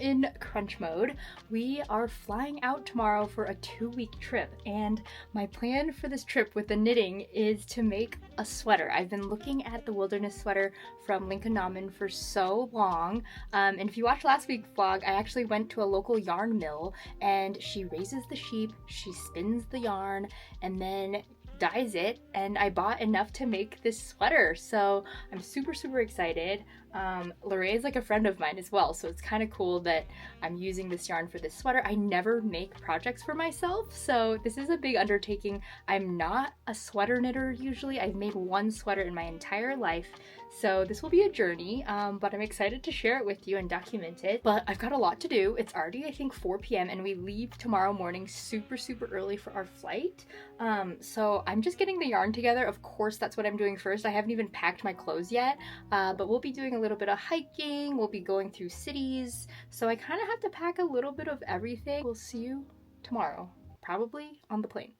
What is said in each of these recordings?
in crunch mode. We are flying out tomorrow for a 2-week trip, and my plan for this trip with the knitting is to make a sweater. I've been looking at the wilderness sweater from Lincoln Nauman for so long, and if you watched last week's vlog, I actually went to a local yarn mill, and she raises the sheep, she spins the yarn, and then dyes it, and I bought enough to make this sweater, so I'm super excited. Lorraine is like a friend of mine as well, so it's kind of cool that I'm using this yarn for this sweater. I never make projects for myself, so this is a big undertaking. I'm not a sweater knitter usually. I've made one sweater in my entire life, so this will be a journey, but I'm excited to share it with you and document it. But I've got a lot to do. It's already, I think, 4 p.m. and we leave tomorrow morning super early for our flight. So I'm just getting the yarn together. Of course, that's what I'm doing first. I haven't even packed my clothes yet, but we'll be doing a little bit of hiking. We'll be going through cities. So I kind of have to pack a little bit of everything. We'll see you tomorrow, probably on the plane.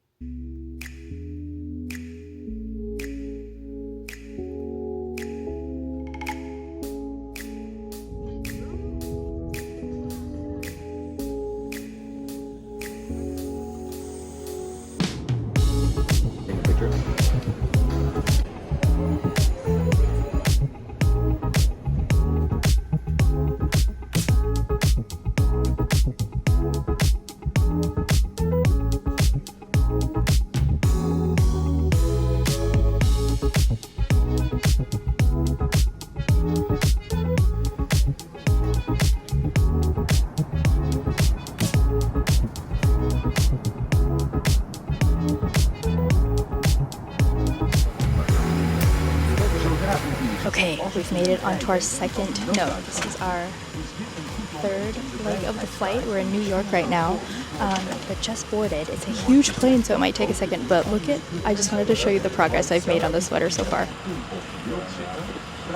Okay, we've made it onto our this is our third leg of the flight. We're in New York right now, but just boarded. It's a huge plane, so it might take a second, but I just wanted to show you the progress I've made on the sweater so far.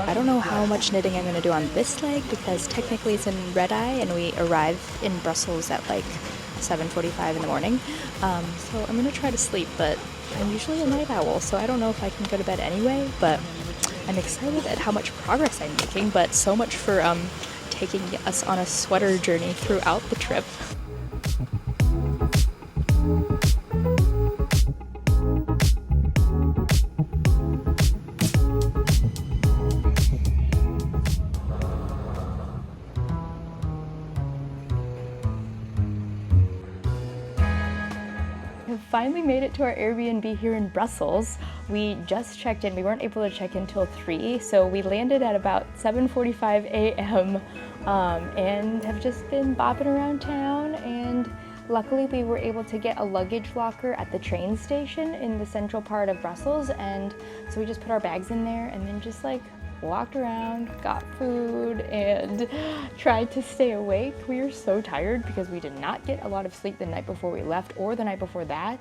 I don't know how much knitting I'm going to do on this leg, because technically it's in red eye, and we arrive in Brussels at like 7:45 in the morning, so I'm going to try to sleep, but I'm usually a night owl, so I don't know if I can go to bed anyway, but I'm excited at how much progress I'm making, but so much for taking us on a sweater journey throughout the trip. Finally made it to our Airbnb here in Brussels. We just checked in. We weren't able to check in till 3, so we landed at about 7:45 a.m. And have just been bopping around town, and luckily we were able to get a luggage locker at the train station in the central part of Brussels, and so we just put our bags in there and then just like walked around, got food, and tried to stay awake. We were so tired because we did not get a lot of sleep the night before we left or the night before that.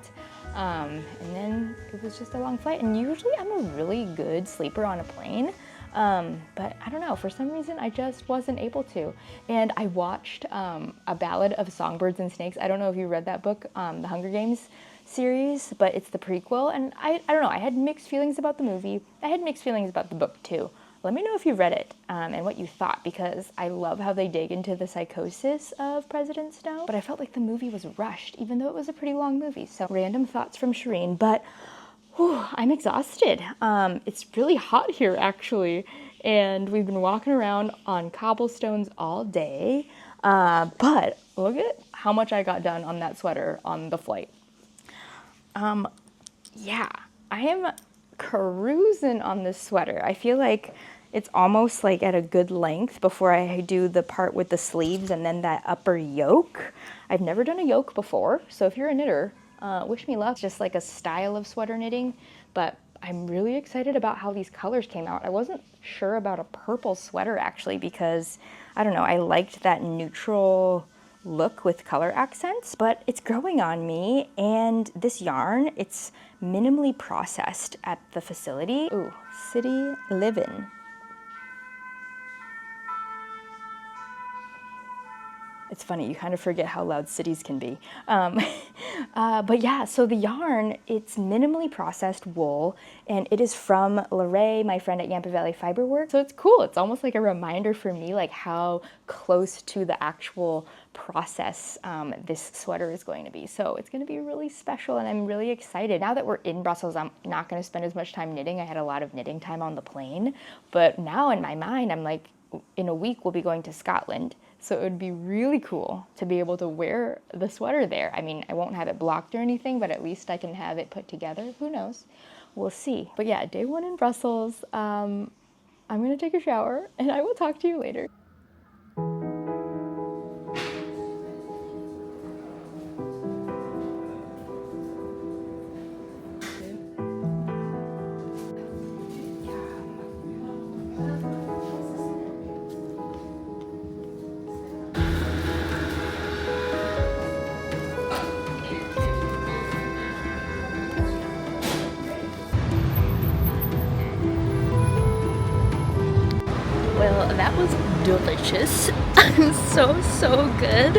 And then it was just a long flight, and usually I'm a really good sleeper on a plane, but I don't know, for some reason I just wasn't able to. And I watched A Ballad of Songbirds and Snakes. I don't know if you read that book, the Hunger Games series, but it's the prequel, and I don't know, I had mixed feelings about the movie. I had mixed feelings about the book too. Let me know if you read it and what you thought, because I love how they dig into the psychosis of President Snow, but I felt like the movie was rushed, even though it was a pretty long movie. So random thoughts from Shireen, but whew, I'm exhausted. It's really hot here actually, and we've been walking around on cobblestones all day, but look at how much I got done on that sweater on the flight. Yeah, I am cruising on this sweater. I feel like it's almost like at a good length before I do the part with the sleeves and then that upper yoke. I've never done a yoke before, so if you're a knitter, wish me luck. It's just like a style of sweater knitting, but I'm really excited about how these colors came out. I wasn't sure about a purple sweater actually, because I don't know, I liked that neutral look with color accents, but it's growing on me, and this yarn, it's minimally processed at the facility. Ooh, City Livin'. It's funny, you kind of forget how loud cities can be. But yeah, so the yarn, it's minimally processed wool, and it is from Lorraine, my friend at Yampa Valley Fiberworks. So it's cool. It's almost like a reminder for me, like how close to the actual process this sweater is going to be. So it's going to be really special, and I'm really excited. Now that we're in Brussels, I'm not going to spend as much time knitting. I had a lot of knitting time on the plane, but now in my mind, I'm like, in a week we'll be going to Scotland. So it would be really cool to be able to wear the sweater there. I mean, I won't have it blocked or anything, but at least I can have it put together. Who knows? We'll see. But yeah, day one in Brussels. I'm gonna take a shower and I will talk to you later. Well, that was delicious. So good.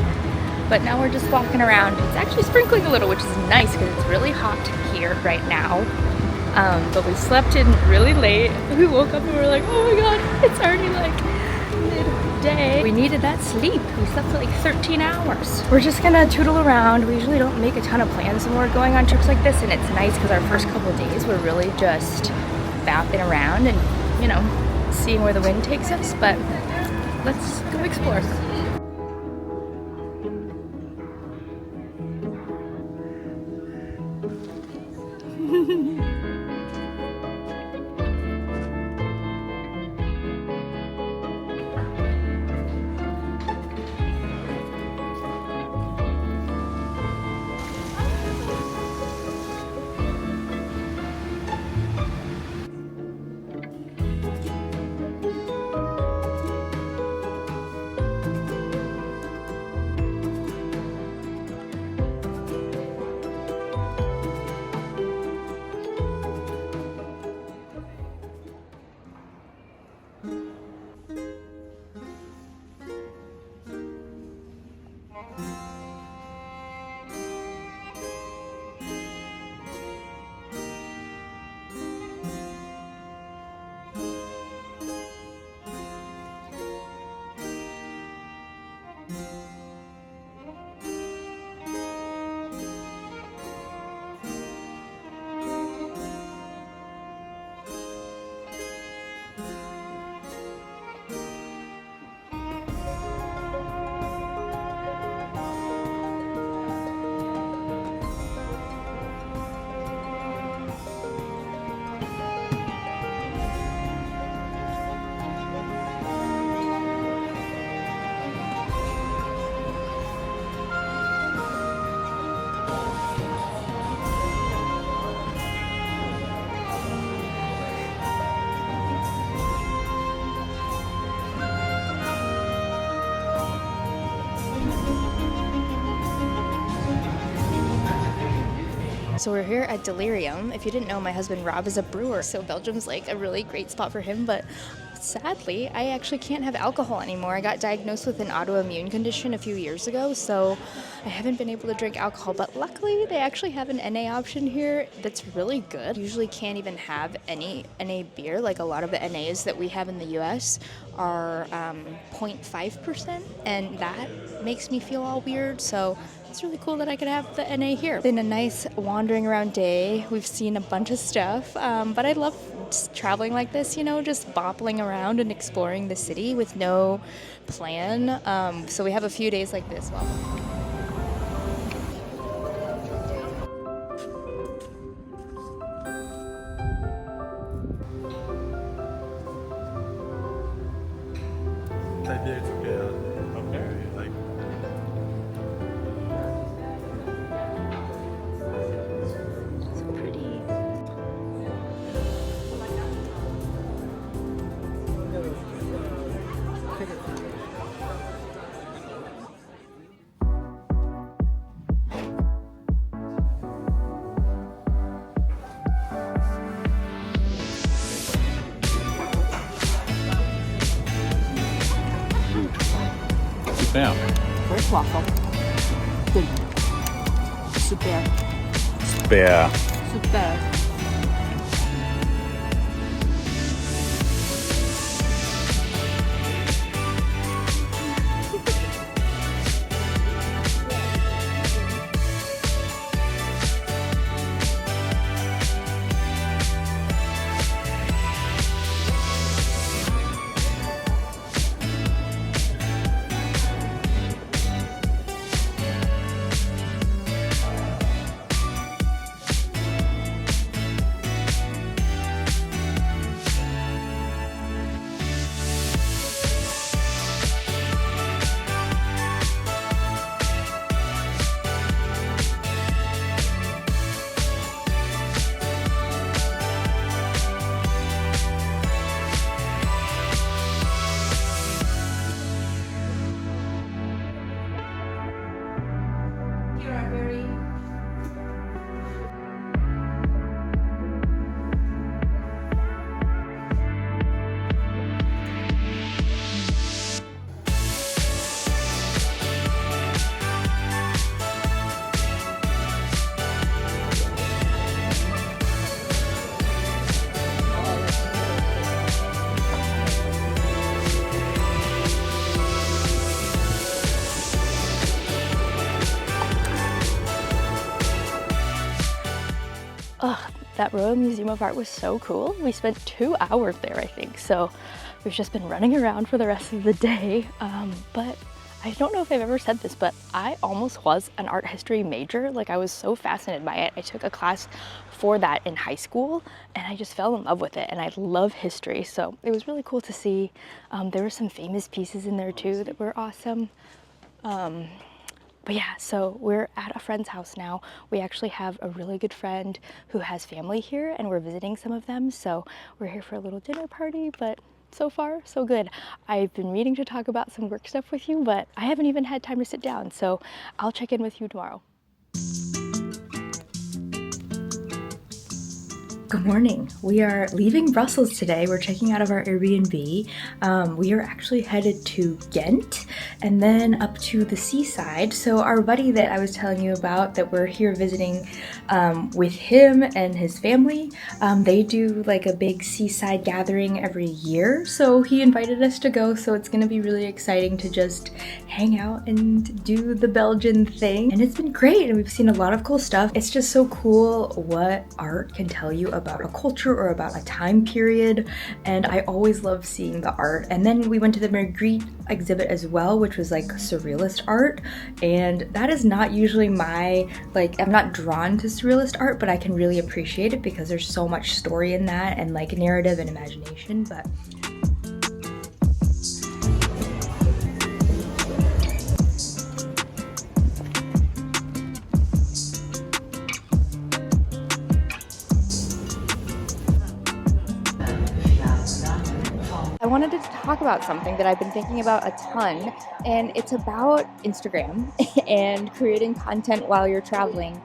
But now we're just walking around. It's actually sprinkling a little, which is nice because it's really hot here right now. But we slept in really late. We woke up and we were like, oh my god, it's already like midday. We needed that sleep. We slept for like 13 hours. We're just gonna tootle around. We usually don't make a ton of plans when we're going on trips like this, and it's nice because our first couple of days we're really just bopping around and, you know, seeing where the wind takes us, but let's go explore. So we're here at Delirium. If you didn't know, my husband Rob is a brewer, so Belgium's like a really great spot for him, but sadly, I actually can't have alcohol anymore. I got diagnosed with an autoimmune condition a few years ago, so I haven't been able to drink alcohol, but luckily they actually have an NA option here that's really good. Usually can't even have any NA beer, like a lot of the NAs that we have in the US are 0.5%, and that makes me feel all weird, so it's really cool that I could have the NA here. It's been a nice wandering around day. We've seen a bunch of stuff, but I love just traveling like this, you know, just boppling around and exploring the city with no plan. So we have a few days like this. Down. First waffle. Good. Super. Super. Super. Ugh, that Royal Museum of Art was so cool. We spent 2 hours there, I think. So we've just been running around for the rest of the day. But I don't know if I've ever said this, but I almost was an art history major. Like, I was so fascinated by it. I took a class for that in high school and I just fell in love with it, and I love history. So it was really cool to see. There were some famous pieces in there too that were awesome. But yeah, so we're at a friend's house now. We actually have a really good friend who has family here and we're visiting some of them. So we're here for a little dinner party, but so far, so good. I've been meaning to talk about some work stuff with you, but I haven't even had time to sit down. So I'll check in with you tomorrow. Good morning. We are leaving Brussels today. We're checking out of our Airbnb. We are actually headed to Ghent and then up to the seaside. So our buddy that I was telling you about that we're here visiting with him and his family, they do like a big seaside gathering every year. So he invited us to go. So it's going to be really exciting to just hang out and do the Belgian thing. And it's been great. And we've seen a lot of cool stuff. It's just so cool what art can tell you about a culture or about a time period, and I always love seeing the art. And then we went to the Magritte exhibit as well, which was like surrealist art, and that is not usually my, like, I'm not drawn to surrealist art, but I can really appreciate it because there's so much story in that and like narrative and imagination. But I wanted to talk about something that I've been thinking about a ton, and it's about Instagram and creating content while you're traveling.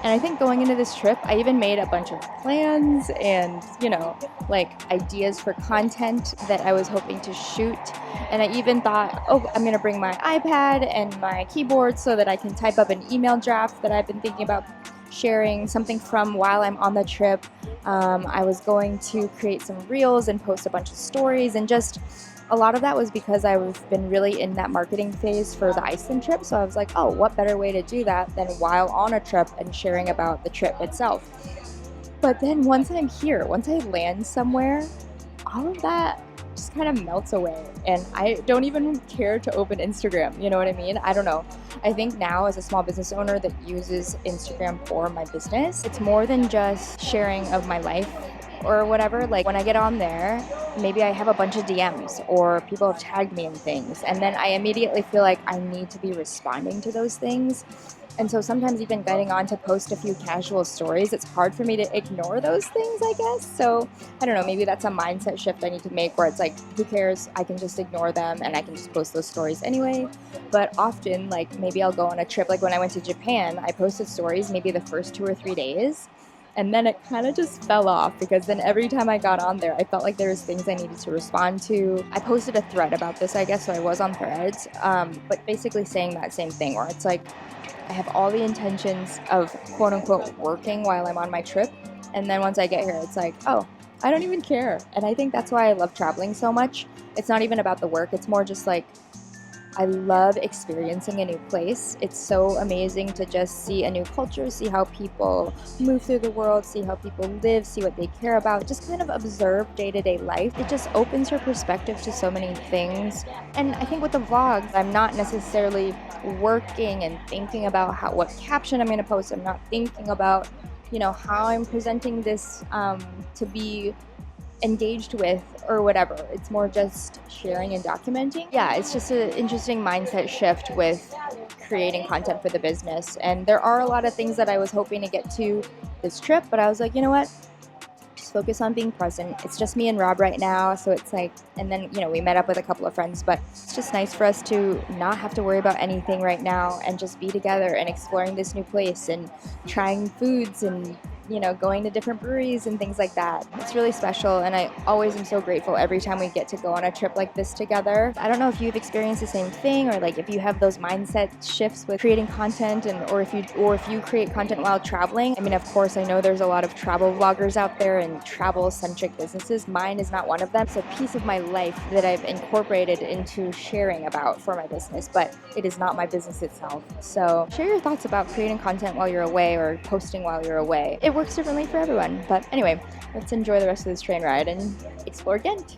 And I think going into this trip, I even made a bunch of plans and, you know, like ideas for content that I was hoping to shoot. And I even thought, oh, I'm gonna bring my iPad and my keyboard so that I can type up an email draft that I've been thinking about sharing, something from while I'm on the trip. I was going to create some reels and post a bunch of stories, and just a lot of that was because I've been really in that marketing phase for the Iceland trip. So I was like, oh, what better way to do that than while on a trip and sharing about the trip itself. But then once I'm here, once I land somewhere, all of that just kind of melts away, and I don't even care to open Instagram, you know what I mean? I don't know. I think now, as a small business owner that uses Instagram for my business, it's more than just sharing of my life or whatever. Like, when I get on there, maybe I have a bunch of DMs or people have tagged me in things, and then I immediately feel like I need to be responding to those things. And so sometimes even getting on to post a few casual stories, it's hard for me to ignore those things, I guess. So I don't know, maybe that's a mindset shift I need to make, where it's like, who cares? I can just ignore them and I can just post those stories anyway. But often, like, maybe I'll go on a trip. Like when I went to Japan, I posted stories maybe the first 2 or 3 days. And then it kind of just fell off because then every time I got on there, I felt like there was things I needed to respond to. I posted a thread about this, I guess, so I was on Threads, but basically saying that same thing where it's like, I have all the intentions of quote unquote working while I'm on my trip. And then once I get here, it's like, oh, I don't even care. And I think that's why I love traveling so much. It's not even about the work. It's more just like, I love experiencing a new place. It's so amazing to just see a new culture, see how people move through the world, see how people live, see what they care about, just kind of observe day-to-day life. It just opens your perspective to so many things. And I think with the vlogs, I'm not necessarily working and thinking about what caption I'm going to post. I'm not thinking about, how I'm presenting this to be engaged with or whatever. It's more just sharing and documenting. Yeah, it's just an interesting mindset shift with creating content for the business. And there are a lot of things that I was hoping to get to this trip, but I was like, you know what? Just focus on being present. It's just me and Rob right now, so it's like, and then, we met up with a couple of friends, but it's just nice for us to not have to worry about anything right now and just be together and exploring this new place and trying foods and going to different breweries and things like that. It's really special, and I always am so grateful every time we get to go on a trip like this together. I don't know if you've experienced the same thing, or like if you have those mindset shifts with creating content, or if you create content while traveling. I mean, of course, I know there's a lot of travel vloggers out there and travel-centric businesses. Mine is not one of them. It's a piece of my life that I've incorporated into sharing about for my business, but it is not my business itself. So share your thoughts about creating content while you're away or posting while you're away. It works differently for everyone. But anyway, let's enjoy the rest of this train ride and explore Ghent.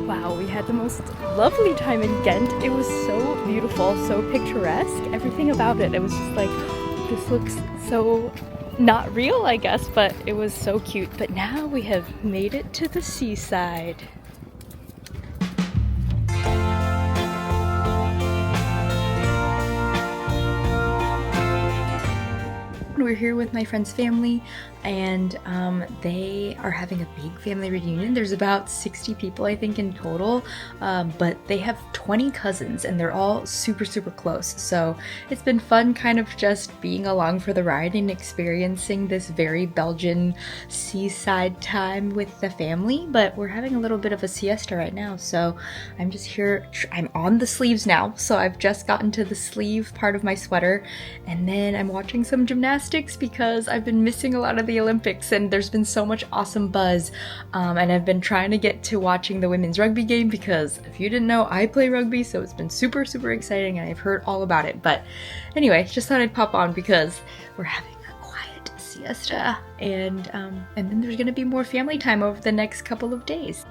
Wow, we had the most lovely time in Ghent. It was so beautiful, so picturesque, everything about it. It was just like, this looks so not real, I guess, but it was so cute. But now we have made it to the seaside. We're here with my friend's family. and they are having a big family reunion. There's about 60 people, I think, in total, but they have 20 cousins, and they're all super, super close. So it's been fun kind of just being along for the ride and experiencing this very Belgian seaside time with the family, but we're having a little bit of a siesta right now, so I'm just here. I'm on the sleeves now, so I've just gotten to the sleeve part of my sweater, and then I'm watching some gymnastics because I've been missing a lot of the Olympics, and there's been so much awesome buzz, and I've been trying to get to watching the women's rugby game because if you didn't know, I play rugby, so it's been super, super exciting, and I've heard all about it. But anyway, just thought I'd pop on because we're having a quiet siesta, and then there's gonna be more family time over the next couple of days.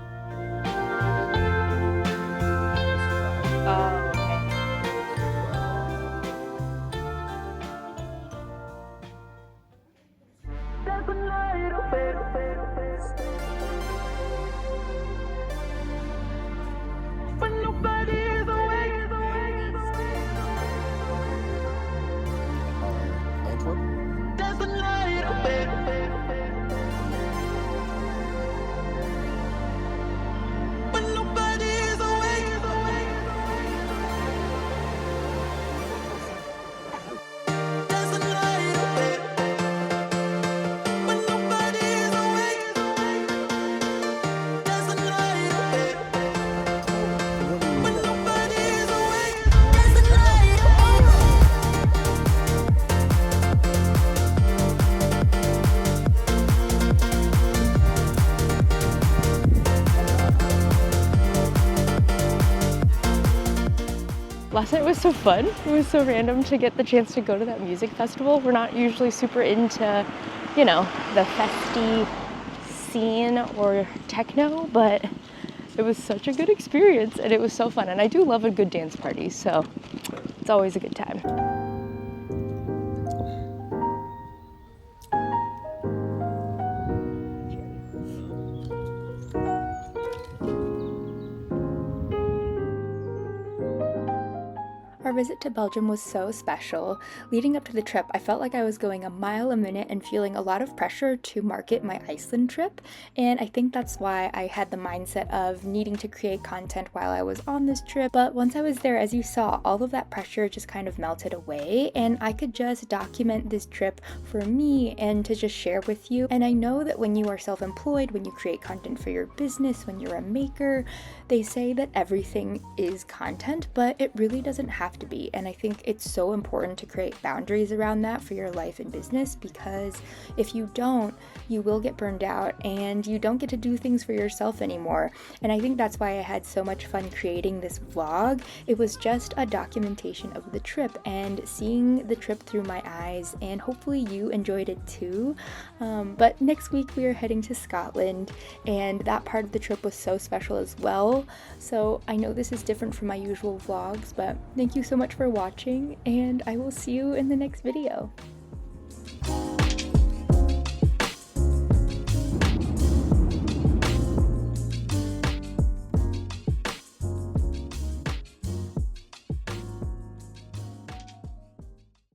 Last night was so fun. It was so random to get the chance to go to that music festival. We're not usually super into, you know, the festy scene or techno, but it was such a good experience and it was so fun. And I do love a good dance party, so it's always a good time. Our visit to Belgium was so special. Leading up to the trip, I felt like I was going a mile a minute and feeling a lot of pressure to market my Iceland trip, and I think that's why I had the mindset of needing to create content while I was on this trip. But once I was there, as you saw, all of that pressure just kind of melted away, and I could just document this trip for me and to just share with you. And I know that when you are self-employed, when you create content for your business, when you're a maker, they say that everything is content, but it really doesn't have to be. And I think it's so important to create boundaries around that for your life and business, because if you don't, you will get burned out and you don't get to do things for yourself anymore. And I think that's why I had so much fun creating this vlog. It was just a documentation of the trip and seeing the trip through my eyes, and hopefully you enjoyed it too. But next week we are heading to Scotland, and that part of the trip was so special as well. So I know this is different from my usual vlogs, but thank you so much for watching, and I will see you in the next video.